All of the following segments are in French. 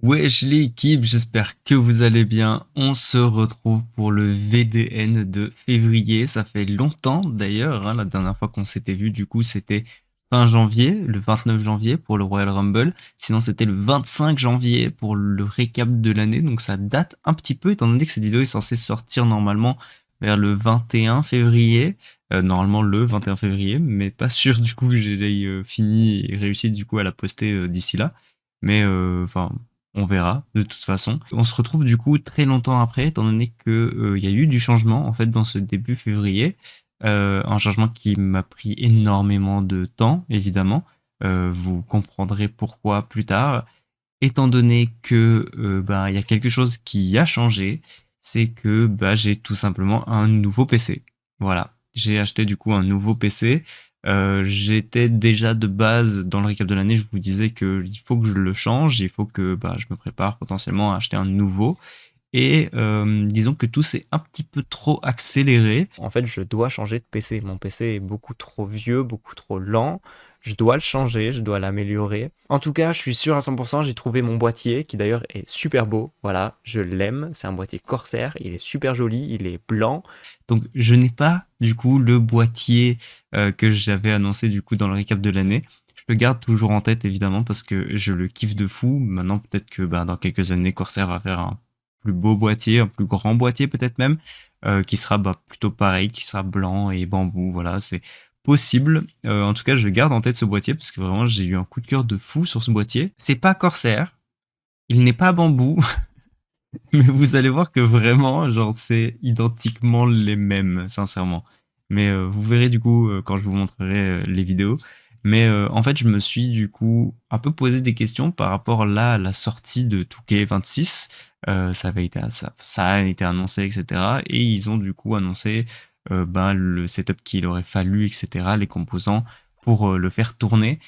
Wesh l'équipe, j'espère que vous allez bien. On se retrouve pour le VDN de février. Ça fait longtemps d'ailleurs, hein, la dernière fois qu'on s'était vu, du coup, c'était fin janvier, le 29 janvier pour le Royal Rumble. Sinon, c'était le 25 janvier pour le récap de l'année. Donc ça date un petit peu, étant donné que cette vidéo est censée sortir normalement vers le 21 février. Normalement le 21 février, mais pas sûr du coup que j'ai fini et réussi du coup à la poster d'ici là. Mais enfin, on verra de toute façon. On se retrouve du coup très longtemps après, étant donné que il y a eu du changement en fait dans ce début février. Un changement qui m'a pris énormément de temps, évidemment. Vous comprendrez pourquoi plus tard. Étant donné que bah, il y a quelque chose qui a changé, c'est que bah, j'ai tout simplement un nouveau PC. Voilà, j'ai acheté du coup un nouveau PC. J'étais déjà de base dans le récap de l'année, je vous disais que il faut que je le change, il faut que bah, je me prépare potentiellement à acheter un nouveau. Et disons que tout s'est un petit peu trop accéléré. En fait, je dois changer de PC. Mon PC est beaucoup trop vieux, beaucoup trop lent. Je dois le changer, je dois l'améliorer. En tout cas, je suis sûr à 100%, j'ai trouvé mon boîtier, qui d'ailleurs est super beau. Voilà, je l'aime. C'est un boîtier Corsair, il est super joli, il est blanc. Donc, je n'ai pas, du coup, le boîtier que j'avais annoncé, du coup, dans le récap de l'année. Je le garde toujours en tête, évidemment, parce que je le kiffe de fou. Maintenant, peut-être que bah, dans quelques années, Corsair va faire un plus beau boîtier, un plus grand boîtier peut-être même, qui sera bah, plutôt pareil, qui sera blanc et bambou. Voilà, c'est possible. En tout cas, je garde en tête ce boîtier parce que vraiment, j'ai eu un coup de cœur de fou sur ce boîtier. C'est pas Corsair, il n'est pas bambou, mais vous allez voir que vraiment, genre, c'est identiquement les mêmes, sincèrement. Mais vous verrez du coup quand je vous montrerai les vidéos. Mais en fait, je me suis du coup un peu posé des questions par rapport là à la sortie de 2K26. Ça a été annoncé, etc. Et ils ont du coup annoncé ben, le setup qu'il aurait fallu, etc. Les composants pour le faire tourner.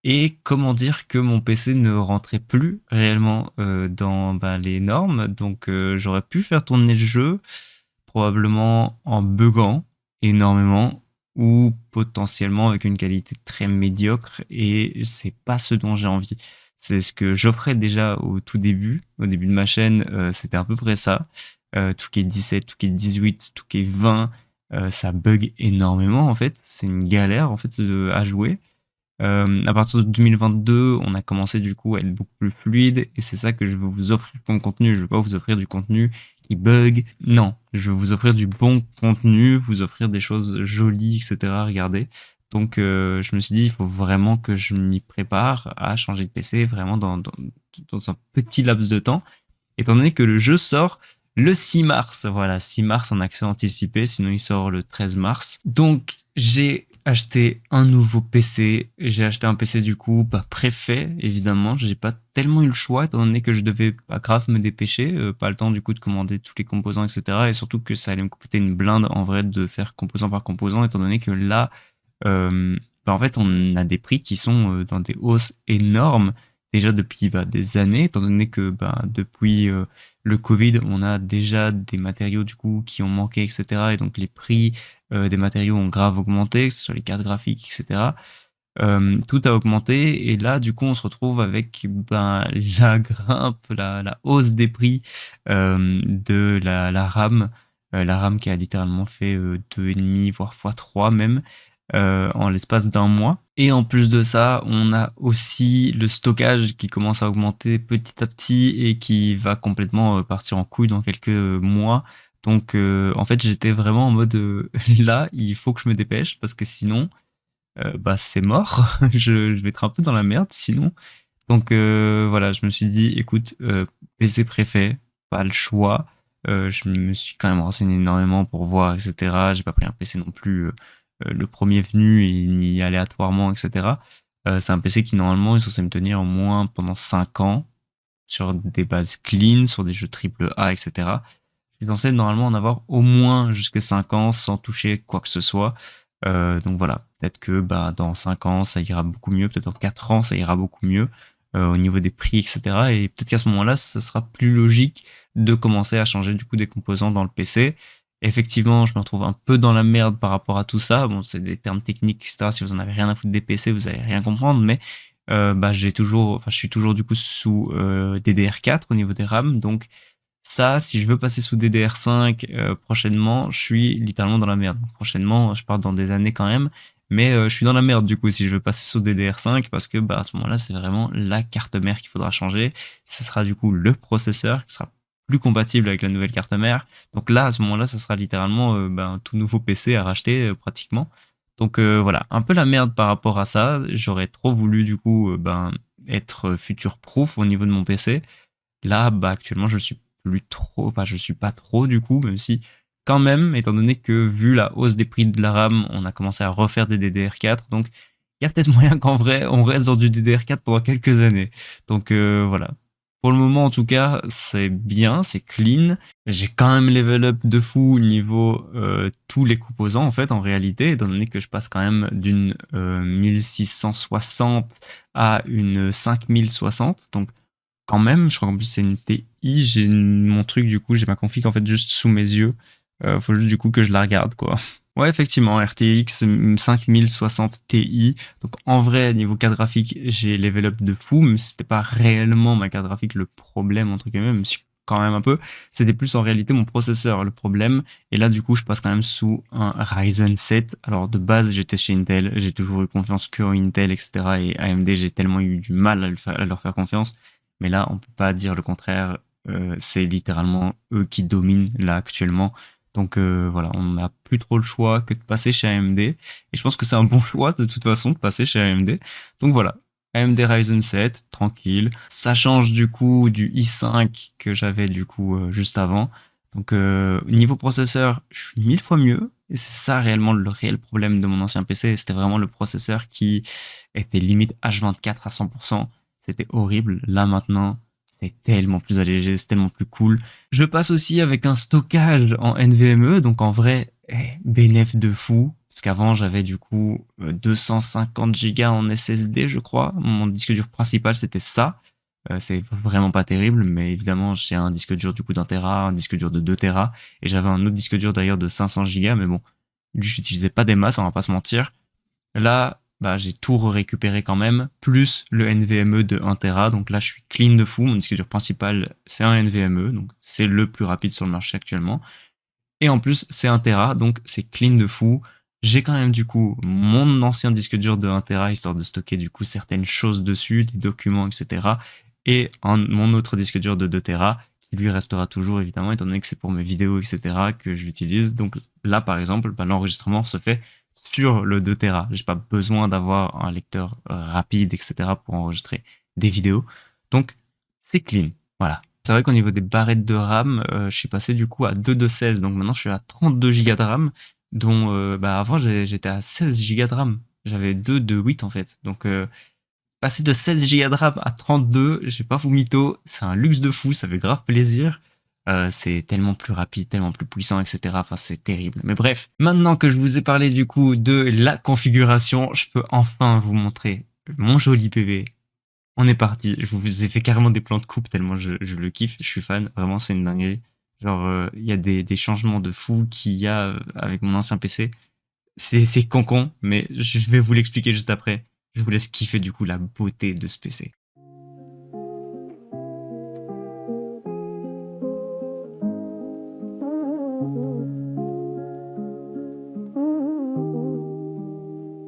Et comment dire que mon PC ne rentrait plus réellement dans ben, les normes. Donc j'aurais pu faire tourner le jeu probablement en buggant énormément ou potentiellement avec une qualité très médiocre et c'est pas ce dont j'ai envie. C'est ce que j'offrais déjà au début de ma chaîne, c'était à peu près ça. Tout qui est 17, tout qui est 18, tout qui est 20, ça bug énormément en fait. C'est une galère en fait à jouer. À partir de 2022, on a commencé du coup à être beaucoup plus fluide et c'est ça que je veux vous offrir comme contenu. Je veux pas vous offrir du contenu qui bug. Non, je veux vous offrir du bon contenu, vous offrir des choses jolies, etc. Regardez. Donc, je me suis dit, il faut vraiment que je m'y prépare à changer de PC vraiment dans un petit laps de temps, étant donné que le jeu sort le 6 mars. Voilà, 6 mars en accès anticipé, sinon il sort le 13 mars. Donc, j'ai acheté un nouveau PC. J'ai acheté un PC du coup, pas préfet, évidemment. J'ai pas tellement eu le choix, étant donné que je devais pas grave me dépêcher. Pas le temps du coup de commander tous les composants, etc. Et surtout que ça allait me coûter une blinde en vrai de faire composant par composant, étant donné que là, bah, en fait, on a des prix qui sont dans des hausses énormes déjà depuis bah, des années, étant donné que bah, depuis le Covid, on a déjà des matériaux du coup qui ont manqué, etc. Et donc les prix des matériaux ont grave augmenté, que ce soit les cartes graphiques, etc. Tout a augmenté et là, du coup, on se retrouve avec ben, la grimpe, la hausse des prix de la RAM. La RAM qui a littéralement fait 2,5 voire x3 même en l'espace d'un mois. Et en plus de ça, on a aussi le stockage qui commence à augmenter petit à petit et qui va complètement partir en couille dans quelques mois. Donc en fait, j'étais vraiment en mode là, il faut que je me dépêche parce que sinon, bah c'est mort. Je vais être un peu dans la merde sinon. Donc voilà, je me suis dit, écoute, PC préfet, pas le choix. Je me suis quand même renseigné énormément pour voir, etc. J'ai pas pris un PC non plus le premier venu et ni aléatoirement, etc. C'est un PC qui normalement est censé me tenir au moins pendant 5 ans sur des bases clean, sur des jeux triple A, etc. Je suis censé normalement en avoir au moins jusque 5 ans sans toucher quoi que ce soit. Donc voilà, peut-être que bah, dans 5 ans ça ira beaucoup mieux, peut-être dans 4 ans ça ira beaucoup mieux au niveau des prix, etc. Et peut-être qu'à ce moment-là, ça sera plus logique de commencer à changer du coup des composants dans le PC. Effectivement, je me retrouve un peu dans la merde par rapport à tout ça. Bon, c'est des termes techniques, etc. Si vous en avez rien à foutre des PC, vous allez rien comprendre, mais bah, je suis toujours du coup sous DDR4 au niveau des RAM. Donc ça, si je veux passer sous DDR5 prochainement, je suis littéralement dans la merde. Prochainement, je parle dans des années quand même, mais je suis dans la merde du coup si je veux passer sous DDR5 parce que bah, à ce moment-là, c'est vraiment la carte mère qu'il faudra changer. Ce sera du coup le processeur qui sera plus compatible avec la nouvelle carte mère. Donc là, à ce moment-là, ça sera littéralement un tout nouveau PC à racheter pratiquement. Donc voilà, un peu la merde par rapport à ça. J'aurais trop voulu du coup être future proof au niveau de mon PC. Là, bah actuellement, je suis plus trop, enfin je suis pas trop du coup, même si quand même, étant donné que vu la hausse des prix de la RAM, on a commencé à refaire des DDR4, donc il y a peut-être moyen qu'en vrai, on reste dans du DDR4 pendant quelques années. Donc voilà. Pour le moment, en tout cas, c'est bien, c'est clean. J'ai quand même level up de fou au niveau tous les composants, en fait, en réalité, étant donné que je passe quand même d'une 1660 à une 5060. Donc, quand même, je crois qu'en plus, c'est une TI. J'ai mon truc, du coup, j'ai ma config, en fait, juste sous mes yeux. Faut juste, du coup, que je la regarde, quoi. Ouais, effectivement, RTX 5060 Ti. Donc en vrai, niveau carte graphique, j'ai level up de fou, mais c'était pas réellement ma carte graphique le problème, entre guillemets, même si quand même un peu. C'était plus en réalité mon processeur le problème. Et là, du coup, je passe quand même sous un Ryzen 7. Alors de base, j'étais chez Intel, j'ai toujours eu confiance que en Intel, etc. Et AMD, j'ai tellement eu du mal à leur faire confiance. Mais là, on peut pas dire le contraire. C'est littéralement eux qui dominent là actuellement. Donc voilà, on n'a plus trop le choix que de passer chez AMD. Et je pense que c'est un bon choix de toute façon de passer chez AMD. Donc voilà, AMD Ryzen 7, tranquille. Ça change du coup du i5 que j'avais du coup juste avant. Donc niveau processeur, je suis 1000 fois mieux. Et c'est ça réellement le réel problème de mon ancien PC. C'était vraiment le processeur qui était limite H24 à 100%. C'était horrible. Là maintenant, c'est tellement plus allégé, c'est tellement plus cool. Je passe aussi avec un stockage en NVMe, donc en vrai, bénéf de fou. Parce qu'avant, j'avais du coup 250 Go en SSD, je crois. Mon disque dur principal, c'était ça. C'est vraiment pas terrible, mais évidemment, j'ai un disque dur du coup d'un Tera, un disque dur de 2 Tera, et j'avais un autre disque dur d'ailleurs de 500 Go, mais bon, lui, j'utilisais pas des masses, on va pas se mentir. Là, bah, j'ai tout récupéré quand même, plus le NVMe de 1 Tera. Donc là, je suis clean de fou. Mon disque dur principal, c'est un NVMe, donc c'est le plus rapide sur le marché actuellement. Et en plus, c'est 1 Tera, donc c'est clean de fou. J'ai quand même du coup mon ancien disque dur de 1 Tera, histoire de stocker du coup certaines choses dessus, des documents, etc. Et mon autre disque dur de 2 Tera, qui lui restera toujours évidemment, étant donné que c'est pour mes vidéos, etc. que j'utilise. Donc là, par exemple, bah, l'enregistrement se fait sur le 2 Tera. J'ai pas besoin d'avoir un lecteur rapide, etc. pour enregistrer des vidéos. Donc, c'est clean. Voilà. C'est vrai qu'au niveau des barrettes de RAM, je suis passé du coup à 2 de 16. Donc maintenant, je suis à 32 Go de RAM, dont bah, avant, j'étais à 16 Go de RAM. J'avais 2 de 8 en fait. Donc, passer de 16 Go de RAM à 32, j'ai pas fou mytho, c'est un luxe de fou, ça fait grave plaisir. C'est tellement plus rapide, tellement plus puissant, etc. Enfin, c'est terrible. Mais bref, maintenant que je vous ai parlé du coup de la configuration, je peux enfin vous montrer mon joli PV. On est parti. Je vous ai fait carrément des plans de coupe tellement je le kiffe. Je suis fan. Vraiment, c'est une dinguerie. Genre, il y a des changements de fou qu'il y a avec mon ancien PC. C'est con, mais je vais vous l'expliquer juste après. Je vous laisse kiffer du coup la beauté de ce PC.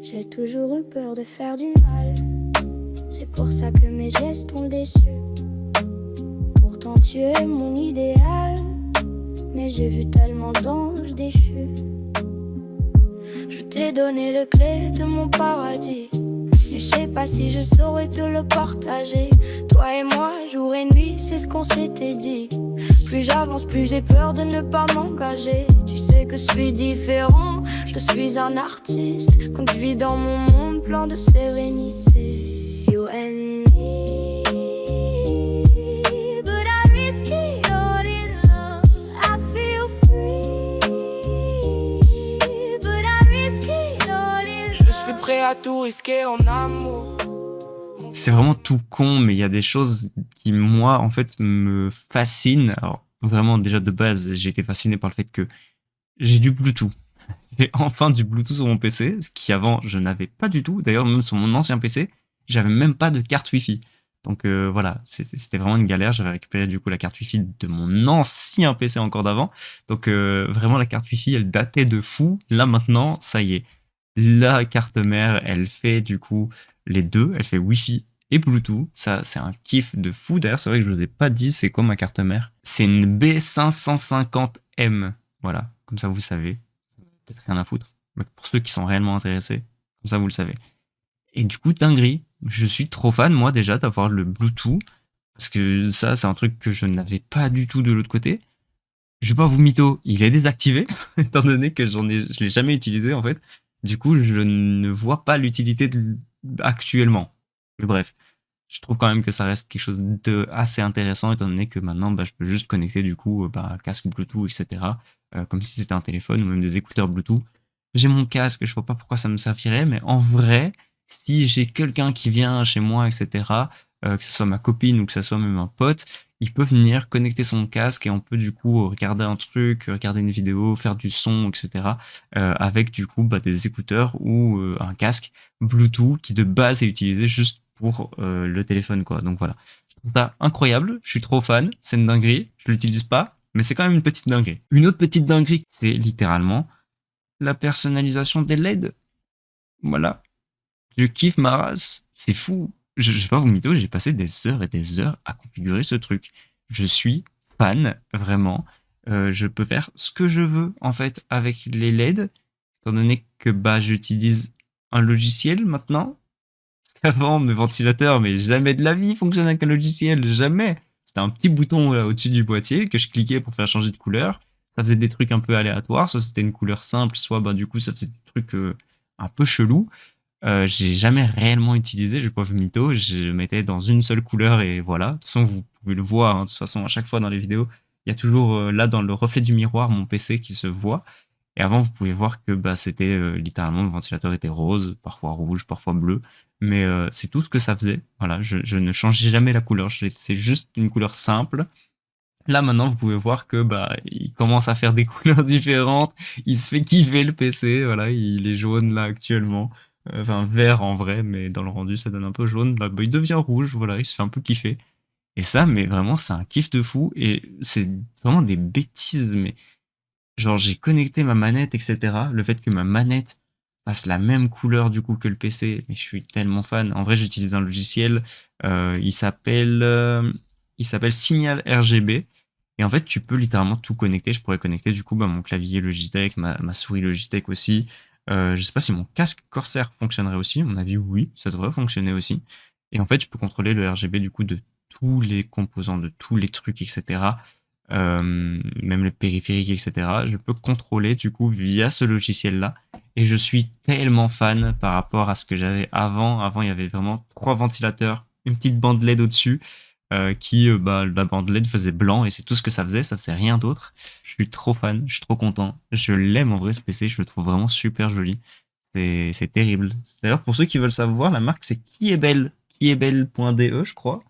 J'ai toujours eu peur de faire du mal. C'est pour ça que mes gestes ont déçu. Pourtant tu es mon idéal, mais j'ai vu tellement d'anges déchus. Je t'ai donné les clés de mon paradis, mais je sais pas si je saurais te le partager. Toi et moi, jour et nuit, c'est ce qu'on s'était dit. Plus j'avance, plus j'ai peur de ne pas m'engager. Tu sais que je suis différent, je suis un artiste. Quand je vis dans mon monde plein de sérénité. You and me, but I risk it all in love. I feel free, but I risk it all in love. Je suis prêt à tout risquer en amour. C'est vraiment tout con, mais il y a des choses qui, moi, en fait, me fascinent. Alors, vraiment, déjà de base, j'ai été fasciné par le fait que j'ai du Bluetooth. J'ai enfin du Bluetooth sur mon PC, ce qui avant, je n'avais pas du tout. D'ailleurs, même sur mon ancien PC, j'avais même pas de carte Wi-Fi. Donc voilà, c'était vraiment une galère. J'avais récupéré du coup la carte Wi-Fi de mon ancien PC encore d'avant. Donc vraiment la carte Wi-Fi, elle datait de fou. Là maintenant, ça y est. La carte mère, elle fait du coup les deux. Elle fait Wi-Fi et Bluetooth. Ça, c'est un kiff de fou. D'ailleurs, c'est vrai que je vous ai pas dit c'est quoi ma carte mère. C'est une B550M. Voilà, comme ça vous savez. Peut-être rien à foutre. Mais pour ceux qui sont réellement intéressés, comme ça vous le savez. Et du coup, dinguerie. Je suis trop fan, moi, déjà, d'avoir le Bluetooth. Parce que ça, c'est un truc que je n'avais pas du tout de l'autre côté. Je vais pas vous mytho, il est désactivé, étant donné que je l'ai jamais utilisé, en fait. Du coup, je ne vois pas l'utilité actuellement. Mais bref, je trouve quand même que ça reste quelque chose de assez intéressant, étant donné que maintenant, bah, je peux juste connecter, du coup, casque Bluetooth, etc. Comme si c'était un téléphone ou même des écouteurs Bluetooth. J'ai mon casque, je vois pas pourquoi ça me servirait, mais en vrai, si j'ai quelqu'un qui vient chez moi, etc., que ce soit ma copine ou que ce soit même un pote, il peut venir connecter son casque et on peut du coup regarder un truc, regarder une vidéo, faire du son, etc. Avec du coup bah, des écouteurs ou un casque Bluetooth qui de base est utilisé juste pour le téléphone, quoi. Donc voilà, je trouve ça incroyable, je suis trop fan, c'est une dinguerie, je l'utilise pas, mais c'est quand même une petite dinguerie. Une autre petite dinguerie, c'est littéralement la personnalisation des LED. Voilà. Je kiffe ma race. C'est fou. Je sais pas vous mytho, j'ai passé des heures et des heures à configurer ce truc. Je suis fan, vraiment. Je peux faire ce que je veux, en fait, avec les LED, étant donné que bah, j'utilise un logiciel maintenant. Parce qu'avant, mes ventilateurs, mais jamais de la vie fonctionnaient avec un logiciel, jamais. C'était un petit bouton là, au-dessus du boîtier que je cliquais pour faire changer de couleur. Ça faisait des trucs un peu aléatoires, soit c'était une couleur simple, soit bah, du coup ça faisait des trucs un peu chelous. J'ai jamais réellement utilisé, je vais pas vous mytho, je mettais dans une seule couleur et voilà. De toute façon, vous pouvez le voir, hein, de toute façon, à chaque fois dans les vidéos, il y a toujours là dans le reflet du miroir mon PC qui se voit. Et avant, vous pouvez voir que bah, c'était littéralement le ventilateur était rose, parfois rouge, parfois bleu. Mais c'est tout ce que ça faisait. Voilà, je ne changeais jamais la couleur, c'est juste une couleur simple. Là maintenant, vous pouvez voir que bah il commence à faire des couleurs différentes. Il se fait kiffer le PC. Voilà, il est jaune là actuellement. Enfin vert en vrai, mais dans le rendu ça donne un peu jaune. Là, bah, il devient rouge. Voilà, il se fait un peu kiffer. Et ça, mais vraiment, c'est un kiff de fou. Et c'est vraiment des bêtises. Mais genre, j'ai connecté ma manette, etc. Le fait que ma manette fasse la même couleur du coup que le PC, mais je suis tellement fan. En vrai, j'utilise un logiciel. Il s'appelle Signal RGB. Et en fait, tu peux littéralement tout connecter. Je pourrais connecter du coup bah, mon clavier Logitech, ma souris Logitech aussi. Je sais pas si mon casque Corsair fonctionnerait aussi. À mon avis, oui, ça devrait fonctionner aussi. Et en fait, je peux contrôler le RGB du coup de tous les composants, de tous les trucs, etc. Même le périphérique, etc. Je peux contrôler du coup via ce logiciel-là. Et je suis tellement fan par rapport à ce que j'avais avant. Avant, il y avait vraiment 3 ventilateurs, une petite bande LED au-dessus bah, la bande LED faisait blanc et c'est tout ce que ça faisait rien d'autre. Je suis trop fan, je suis trop content. Je l'aime en vrai ce PC, je le trouve vraiment super joli. C'est terrible. D'ailleurs, pour ceux qui veulent savoir, la marque c'est kiebel.de, je crois.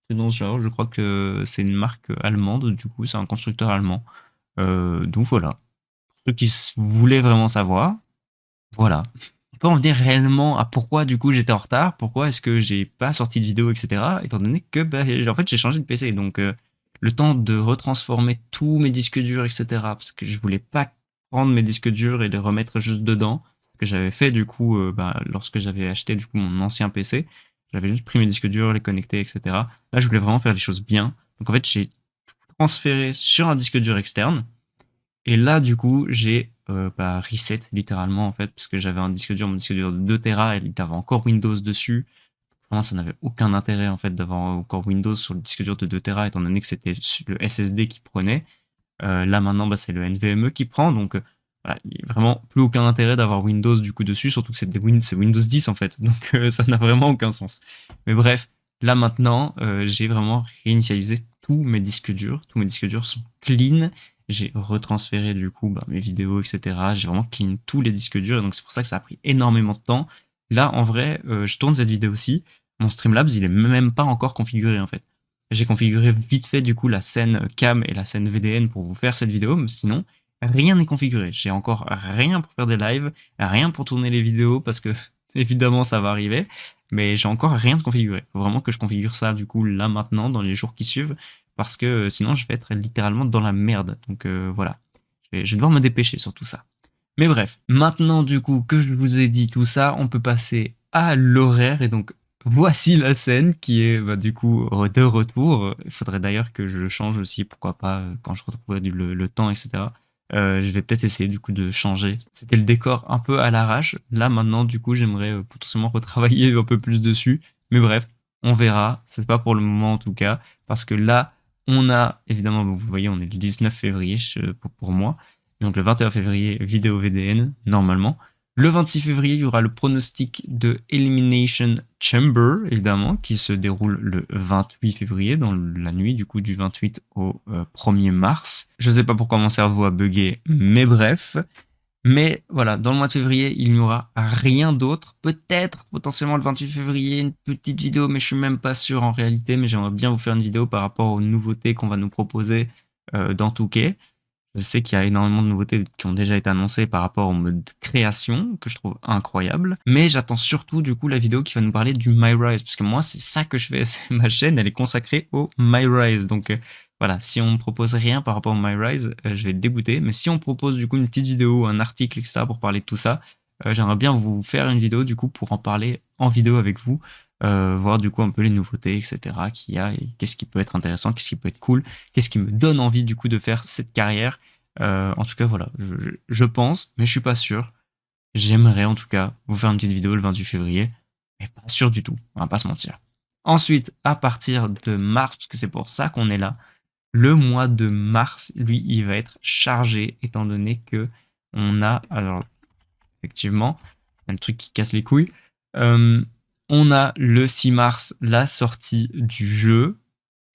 C'est dans ce genre, je crois que c'est une marque allemande, du coup, c'est un constructeur allemand. Donc voilà. Pour ceux qui voulaient vraiment savoir, voilà. On peut en venir réellement à pourquoi du coup j'étais en retard, pourquoi est-ce que j'ai pas sorti de vidéo, etc. Étant donné que bah, en fait j'ai changé de PC, donc le temps de retransformer tous mes disques durs, etc. Parce que je voulais pas prendre mes disques durs et les remettre juste dedans, ce que j'avais fait du coup bah, lorsque j'avais acheté du coup mon ancien PC. J'avais juste pris mes disques durs, les connecter, etc. Là je voulais vraiment faire les choses bien. Donc en fait j'ai tout transféré sur un disque dur externe. Et là, du coup, j'ai bah, reset littéralement en fait, parce que j'avais un disque dur, mon disque dur de 2 Tera, et il avait encore Windows dessus. Vraiment, ça n'avait aucun intérêt en fait d'avoir encore Windows sur le disque dur de 2 Tera, étant donné que c'était le SSD qui prenait. Là maintenant, bah, c'est le NVMe qui prend, donc voilà, il n'y a vraiment plus aucun intérêt d'avoir Windows du coup dessus, surtout que c'est Windows 10 en fait, donc ça n'a vraiment aucun sens. Mais bref, là maintenant, j'ai vraiment réinitialisé tous mes disques durs. Tous mes disques durs sont clean. J'ai retransféré du coup bah, mes vidéos, etc. J'ai vraiment clean tous les disques durs, et donc c'est pour ça que ça a pris énormément de temps. Là, en vrai, je tourne cette vidéo aussi. Mon Streamlabs, il est même pas encore configuré en fait. J'ai configuré vite fait du coup la scène cam et la scène VDN pour vous faire cette vidéo, mais sinon, rien n'est configuré. J'ai encore rien pour faire des lives, rien pour tourner les vidéos parce que évidemment ça va arriver. mais j'ai encore rien de configuré. Faut vraiment que je configure ça du coup là maintenant dans les jours qui suivent parce que sinon je vais être littéralement dans la merde. Donc voilà, je vais devoir me dépêcher sur tout ça. Mais bref, maintenant du coup que je vous ai dit tout ça, on peut passer à l'horaire et donc voici la scène qui est du coup de retour. Il faudrait d'ailleurs que je le change aussi, pourquoi pas quand je retrouverai le temps, etc. Je vais peut-être essayer du coup de changer. C'était le décor un peu à l'arrache. Là maintenant du coup j'aimerais potentiellement retravailler un peu plus dessus. Mais bref, on verra. C'est pas pour le moment en tout cas. Parce que là, on a, évidemment, vous voyez, on est le 19 février pour moi. Donc le 21 février, vidéo VDN, normalement. Le 26 février, il y aura le pronostic de Elimination Chamber, évidemment, qui se déroule le 28 février, dans la nuit du coup du 28 au 1er mars. Je sais pas pourquoi mon cerveau a bugué, mais bref. Mais voilà, dans le mois de février, il n'y aura rien d'autre. Peut-être, potentiellement le 28 février, une petite vidéo, mais je suis même pas sûr en réalité. Mais j'aimerais bien vous faire une vidéo par rapport aux nouveautés qu'on va nous proposer dans Touquet. Je sais qu'il y a énormément de nouveautés qui ont déjà été annoncées par rapport au mode création, que je trouve incroyable. Mais j'attends surtout du coup la vidéo qui va nous parler du MyRise, parce que moi c'est ça que je fais, ma chaîne elle est consacrée au MyRise. Donc voilà, si on me propose rien par rapport au MyRise, je vais être dégoûté. Mais si on propose du coup une petite vidéo, un article, etc. pour parler de tout ça, j'aimerais bien vous faire une vidéo du coup pour en parler en vidéo avec vous. Voir du coup un peu les nouveautés, etc. qu'il y a et qu'est-ce qui peut être intéressant, qu'est-ce qui peut être cool, qu'est-ce qui me donne envie du coup de faire cette carrière. En tout cas, voilà, je pense, mais je suis pas sûr. J'aimerais en tout cas vous faire une petite vidéo le 28 février, mais pas sûr du tout, on va pas se mentir. Ensuite, à partir de mars, parce que c'est pour ça qu'on est là, le mois de mars, lui, il va être chargé, étant donné que on a, alors, effectivement, un truc qui casse les couilles. On a le 6 mars la sortie du jeu.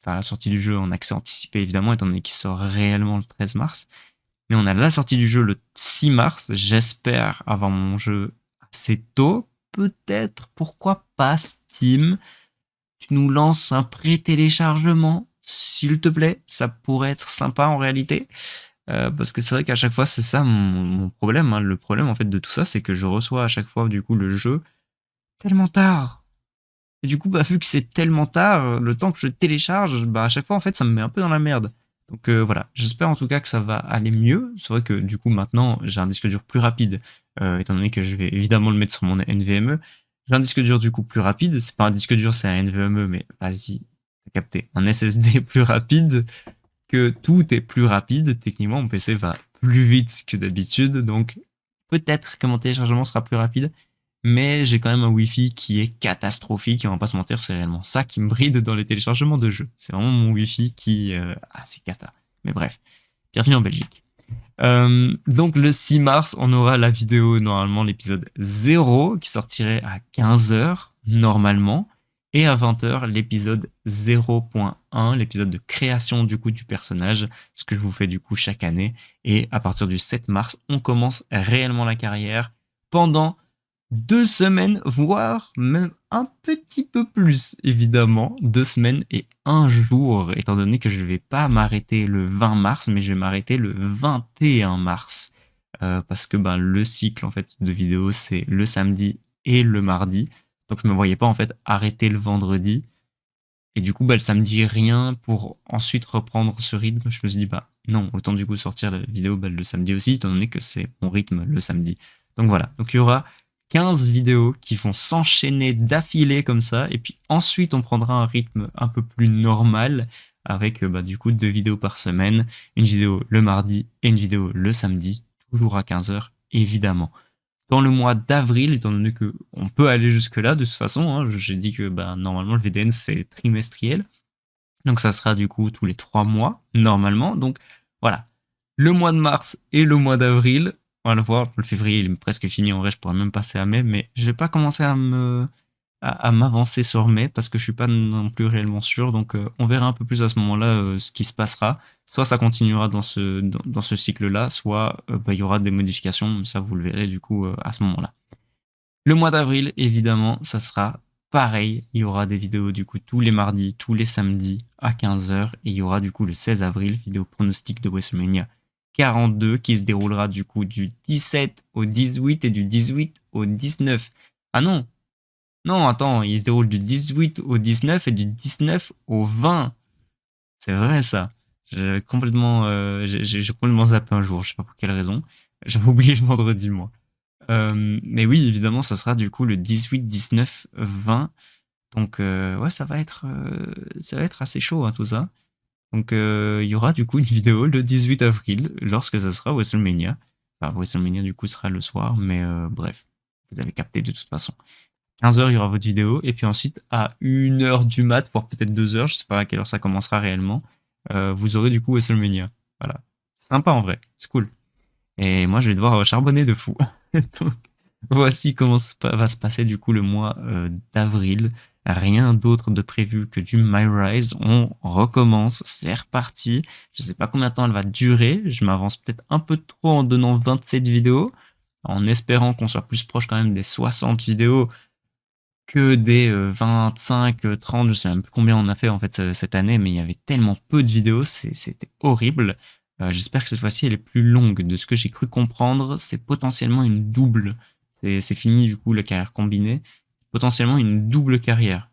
Enfin, la sortie du jeu en accès anticipé, évidemment, étant donné qu'il sort réellement le 13 mars. Mais on a la sortie du jeu le 6 mars. J'espère avoir mon jeu assez tôt. Peut-être, pourquoi pas Steam. Tu nous lances un pré-téléchargement, s'il te plaît. Ça pourrait être sympa en réalité. Parce que c'est vrai qu'à chaque fois, c'est ça mon problème. Hein. Le problème en fait de tout ça, c'est que je reçois à chaque fois du coup le jeu tellement tard. Et du coup, vu que c'est tellement tard, le temps que je télécharge, à chaque fois en fait, ça me met un peu dans la merde. Donc voilà, j'espère en tout cas que ça va aller mieux. C'est vrai que du coup maintenant, j'ai un disque dur plus rapide, étant donné que je vais évidemment le mettre sur mon NVMe. J'ai un disque dur du coup plus rapide. C'est pas un disque dur, c'est un NVMe, mais vas-y, t'as capté. Un SSD plus rapide. Que tout est plus rapide. Techniquement, mon PC va plus vite que d'habitude, donc peut-être que mon téléchargement sera plus rapide, mais j'ai quand même un Wi-Fi qui est catastrophique, et on va pas se mentir, c'est réellement ça qui me bride dans les téléchargements de jeux. C'est vraiment mon Wi-Fi qui... c'est cata. Mais bref, bienvenue en Belgique. Donc le 6 mars, on aura la vidéo, normalement l'épisode 0, qui sortirait à 15h, normalement. Et à 20h, l'épisode 0.1, l'épisode de création du coup du personnage, ce que je vous fais du coup chaque année. Et à partir du 7 mars, on commence réellement la carrière pendant 2 semaines, voire même un petit peu plus, évidemment. 2 semaines et 1 jour, étant donné que je ne vais pas m'arrêter le 20 mars, mais je vais m'arrêter le 21 mars. Parce que le cycle en fait de vidéos, c'est le samedi et le mardi. Donc je me voyais pas en fait arrêter le vendredi. Et du coup, le samedi, rien pour ensuite reprendre ce rythme. Je me suis dit, non, autant du coup sortir la vidéo le samedi aussi, étant donné que c'est mon rythme le samedi. Donc voilà, donc il y aura 15 vidéos qui vont s'enchaîner d'affilée comme ça. Et puis ensuite, on prendra un rythme un peu plus normal avec du coup 2 vidéos par semaine. Une vidéo le mardi et une vidéo le samedi, toujours à 15h, évidemment. Dans le mois d'avril, étant donné qu'on peut aller jusque-là, de toute façon, hein, j'ai dit que normalement le VDN c'est trimestriel, donc ça sera du coup tous les 3 mois, normalement, donc voilà. Le mois de mars et le mois d'avril, on va le voir, le février il est presque fini, en vrai je pourrais même passer à mai, mais je vais pas commencer à m'avancer sur mai, parce que je suis pas non plus réellement sûr, donc on verra un peu plus à ce moment-là ce qui se passera. Soit ça continuera dans ce cycle-là, soit il y aura des modifications, ça vous le verrez du coup à ce moment-là. Le mois d'avril, évidemment, ça sera pareil, il y aura des vidéos du coup tous les mardis, tous les samedis à 15h, et il y aura du coup le 16 avril, vidéo pronostic de WrestleMania 42, qui se déroulera du coup du 17 au 18 et du 18 au 19. Ah non, Non, attends, il se déroule du 18 au 19 et du 19 au 20. C'est vrai ça. J'ai complètement zappé un jour, je sais pas pour quelle raison. J'avais oublié le vendredi, moi. Mais oui, évidemment, ça sera du coup le 18, 19, 20. Donc ouais, ça va être assez chaud, hein, tout ça. Donc il y aura du coup une vidéo le 18 avril, lorsque ça sera WrestleMania. Enfin, WrestleMania du coup sera le soir, mais bref, vous avez capté de toute façon. 15h, il y aura votre vidéo, et puis ensuite, à 1h du mat, voire peut-être 2h, je sais pas à quelle heure ça commencera réellement, vous aurez du coup WrestleMania. Voilà. Sympa en vrai, c'est cool. Et moi, je vais devoir charbonner de fou. Donc, voici comment va se passer du coup le mois d'avril. Rien d'autre de prévu que du My Rise. On recommence, c'est reparti. Je sais pas combien de temps elle va durer. Je m'avance peut-être un peu trop en donnant 27 vidéos, en espérant qu'on soit plus proche quand même des 60 vidéos que des 25, 30, je sais même plus combien on a fait en fait cette année, mais il y avait tellement peu de vidéos, c'était horrible. J'espère que cette fois-ci elle est plus longue. De ce que j'ai cru comprendre, c'est potentiellement une double. C'est fini du coup la carrière combinée. Potentiellement une double carrière.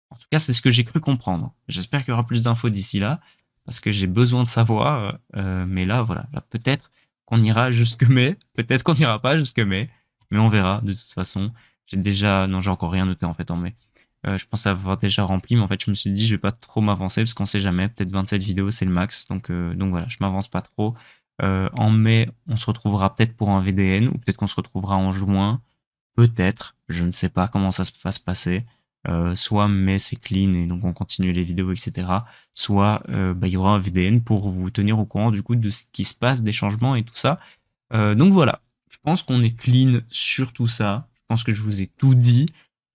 En tout cas, c'est ce que j'ai cru comprendre. J'espère qu'il y aura plus d'infos d'ici là, parce que j'ai besoin de savoir. Mais là, voilà, là, peut-être qu'on ira jusque mai, peut-être qu'on n'ira pas jusque mai, mais on verra de toute façon. Non, j'ai encore rien noté en fait en mai. Je pense avoir déjà rempli, mais en fait, je me suis dit, je vais pas trop m'avancer parce qu'on sait jamais. Peut-être 27 vidéos, c'est le max. Donc voilà, je m'avance pas trop. En mai, on se retrouvera peut-être pour un VDN, ou peut-être qu'on se retrouvera en juin. Peut-être, je ne sais pas comment ça va se passer. Soit mai c'est clean et donc on continue les vidéos, etc. Soit il y aura un VDN pour vous tenir au courant du coup de ce qui se passe, des changements et tout ça. Donc voilà, je pense qu'on est clean sur tout ça. Je pense que je vous ai tout dit.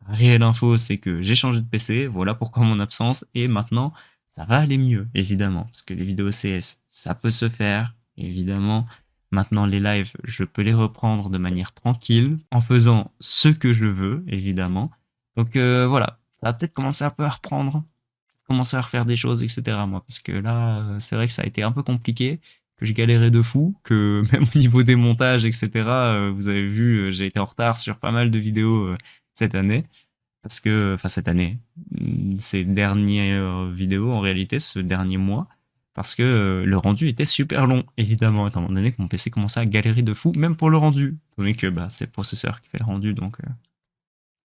La réelle info, c'est que j'ai changé de PC, voilà pourquoi mon absence, et maintenant, ça va aller mieux, évidemment, parce que les vidéos CS, ça peut se faire, évidemment. Maintenant, les lives, je peux les reprendre de manière tranquille, en faisant ce que je veux, évidemment. Donc voilà, ça va peut-être commencer un peu à reprendre, commencer à refaire des choses, etc. moi, parce que là, c'est vrai que ça a été un peu compliqué, que je galérais de fou, que même au niveau des montages, etc., vous avez vu, j'ai été en retard sur pas mal de vidéos cette année, parce que, enfin cette année, ces dernières vidéos en réalité, ce dernier mois, parce que le rendu était super long, évidemment, étant donné que mon PC commençait à galérer de fou, même pour le rendu, étant donné que bah, c'est le processeur qui fait le rendu, donc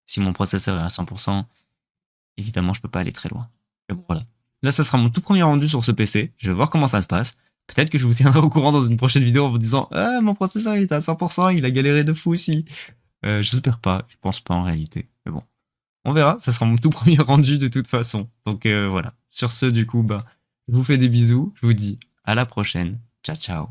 si mon processeur est à 100%, évidemment, je peux pas aller très loin. Et bon, voilà. Là, ça sera mon tout premier rendu sur ce PC. Je vais voir comment ça se passe. Peut-être que je vous tiendrai au courant dans une prochaine vidéo en vous disant ah, mon processeur il est à 100%, il a galéré de fou aussi. J'espère pas, je pense pas en réalité. Mais bon, on verra. Ça sera mon tout premier rendu de toute façon. Donc voilà. Sur ce, du coup, bah, je vous fais des bisous. Je vous dis à la prochaine. Ciao, ciao.